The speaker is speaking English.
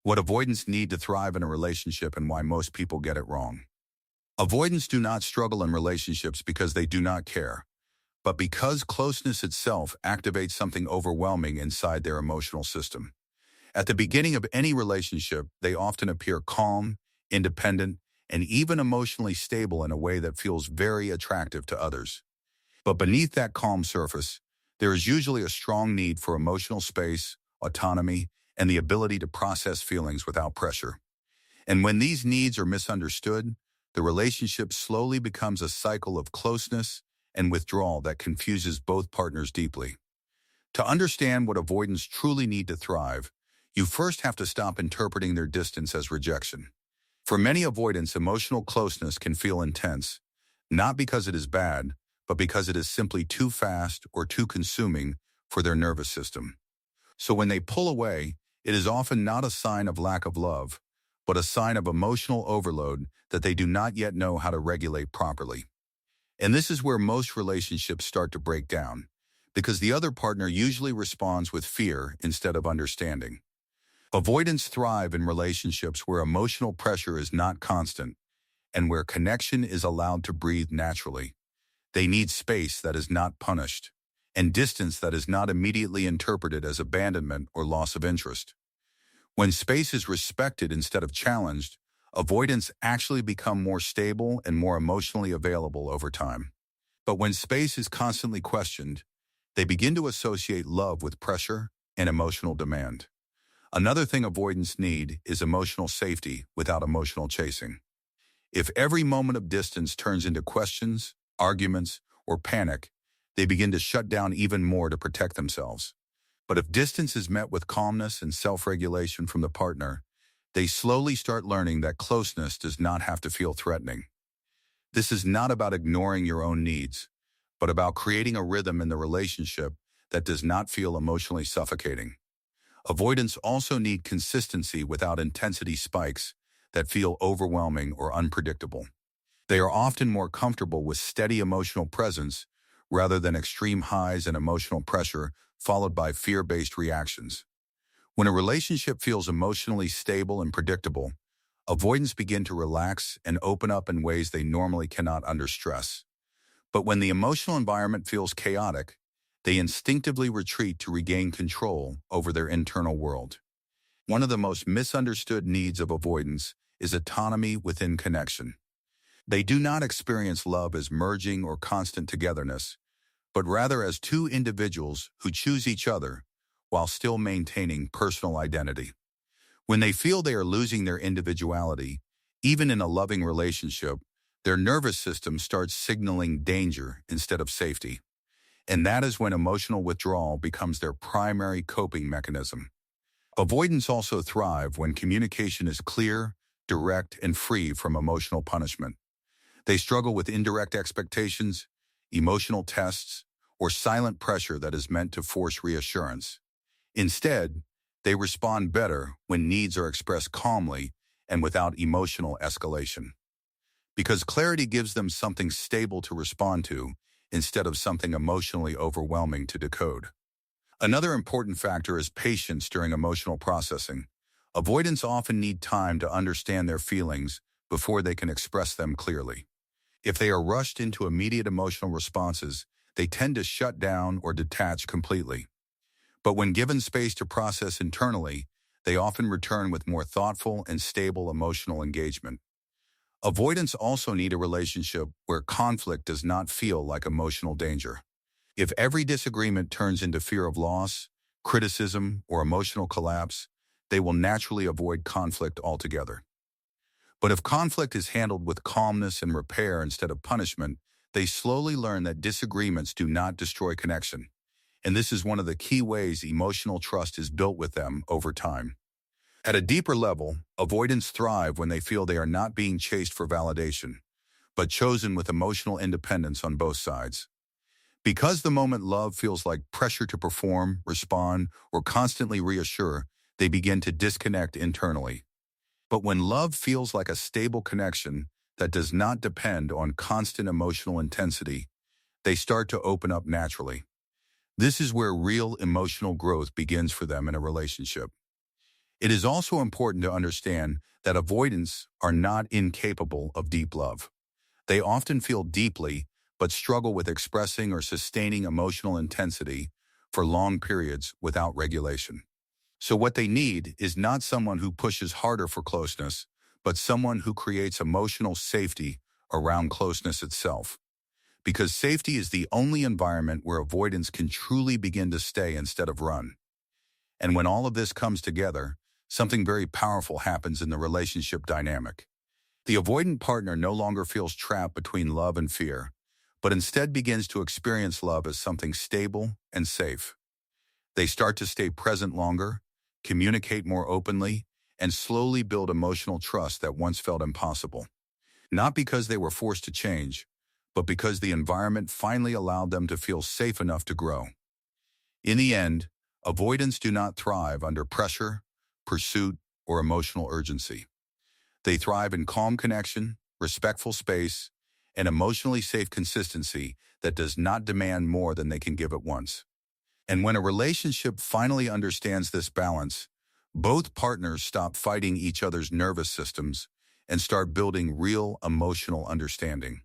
What avoidants need to thrive in a relationship and why most people get it wrong. Avoidants do not struggle in relationships because they do not care, but because closeness itself activates something overwhelming inside their emotional system. At the beginning of any relationship, they often appear calm, independent, and even emotionally stable in a way that feels very attractive to others. But beneath that calm surface, there is usually a strong need for emotional space, autonomy, and the ability to process feelings without pressure. And when these needs are misunderstood, the relationship slowly becomes a cycle of closeness and withdrawal that confuses both partners deeply. To understand what avoidants truly need to thrive, you first have to stop interpreting their distance as rejection. For many avoidants, emotional closeness can feel intense, not because it is bad, but because it is simply too fast or too consuming for their nervous system. So when they pull away, it is often not a sign of lack of love, but a sign of emotional overload that they do not yet know how to regulate properly. And this is where most relationships start to break down, because the other partner usually responds with fear instead of understanding. Avoidants thrive in relationships where emotional pressure is not constant and where connection is allowed to breathe naturally. They need space that is not punished, and distance that is not immediately interpreted as abandonment or loss of interest. When space is respected instead of challenged, avoidants actually become more stable and more emotionally available over time. But when space is constantly questioned, they begin to associate love with pressure and emotional demand. Another thing avoidants need is emotional safety without emotional chasing. If every moment of distance turns into questions, arguments, or panic, they begin to shut down even more to protect themselves. But if distance is met with calmness and self-regulation from the partner, they slowly start learning that closeness does not have to feel threatening. This is not about ignoring your own needs, but about creating a rhythm in the relationship that does not feel emotionally suffocating. Avoidants also need consistency without intensity spikes that feel overwhelming or unpredictable. They are often more comfortable with steady emotional presence rather than extreme highs and emotional pressure followed by fear-based reactions. When a relationship feels emotionally stable and predictable, avoidants begin to relax and open up in ways they normally cannot under stress. But when the emotional environment feels chaotic, they instinctively retreat to regain control over their internal world. One of the most misunderstood needs of avoidance is autonomy within connection. They do not experience love as merging or constant togetherness, but rather as two individuals who choose each other while still maintaining personal identity. When they feel they are losing their individuality, even in a loving relationship, their nervous system starts signaling danger instead of safety. And that is when emotional withdrawal becomes their primary coping mechanism. Avoidants also thrive when communication is clear, direct, and free from emotional punishment. They struggle with indirect expectations, emotional tests, or silent pressure that is meant to force reassurance. Instead, they respond better when needs are expressed calmly and without emotional escalation. Because clarity gives them something stable to respond to instead of something emotionally overwhelming to decode. Another important factor is patience during emotional processing. Avoidants often need time to understand their feelings before they can express them clearly. If they are rushed into immediate emotional responses, they tend to shut down or detach completely. But when given space to process internally, they often return with more thoughtful and stable emotional engagement. Avoidants also need a relationship where conflict does not feel like emotional danger. If every disagreement turns into fear of loss, criticism, or emotional collapse, they will naturally avoid conflict altogether. But if conflict is handled with calmness and repair instead of punishment, they slowly learn that disagreements do not destroy connection. And this is one of the key ways emotional trust is built with them over time. At a deeper level, avoidants thrive when they feel they are not being chased for validation, but chosen with emotional independence on both sides. Because the moment love feels like pressure to perform, respond, or constantly reassure, they begin to disconnect internally. But when love feels like a stable connection that does not depend on constant emotional intensity, they start to open up naturally. This is where real emotional growth begins for them in a relationship. It is also important to understand that avoidants are not incapable of deep love. They often feel deeply, but struggle with expressing or sustaining emotional intensity for long periods without regulation. So what they need is not someone who pushes harder for closeness, but someone who creates emotional safety around closeness itself. Because safety is the only environment where avoidance can truly begin to stay instead of run. And when all of this comes together, something very powerful happens in the relationship dynamic. The avoidant partner no longer feels trapped between love and fear, but instead begins to experience love as something stable and safe. They start to stay present longer, communicate more openly, and slowly build emotional trust that once felt impossible. Not because they were forced to change, but because the environment finally allowed them to feel safe enough to grow. In the end, avoidants do not thrive under pressure, pursuit, or emotional urgency. They thrive in calm connection, respectful space, and emotionally safe consistency that does not demand more than they can give at once. And when a relationship finally understands this balance, both partners stop fighting each other's nervous systems and start building real emotional understanding.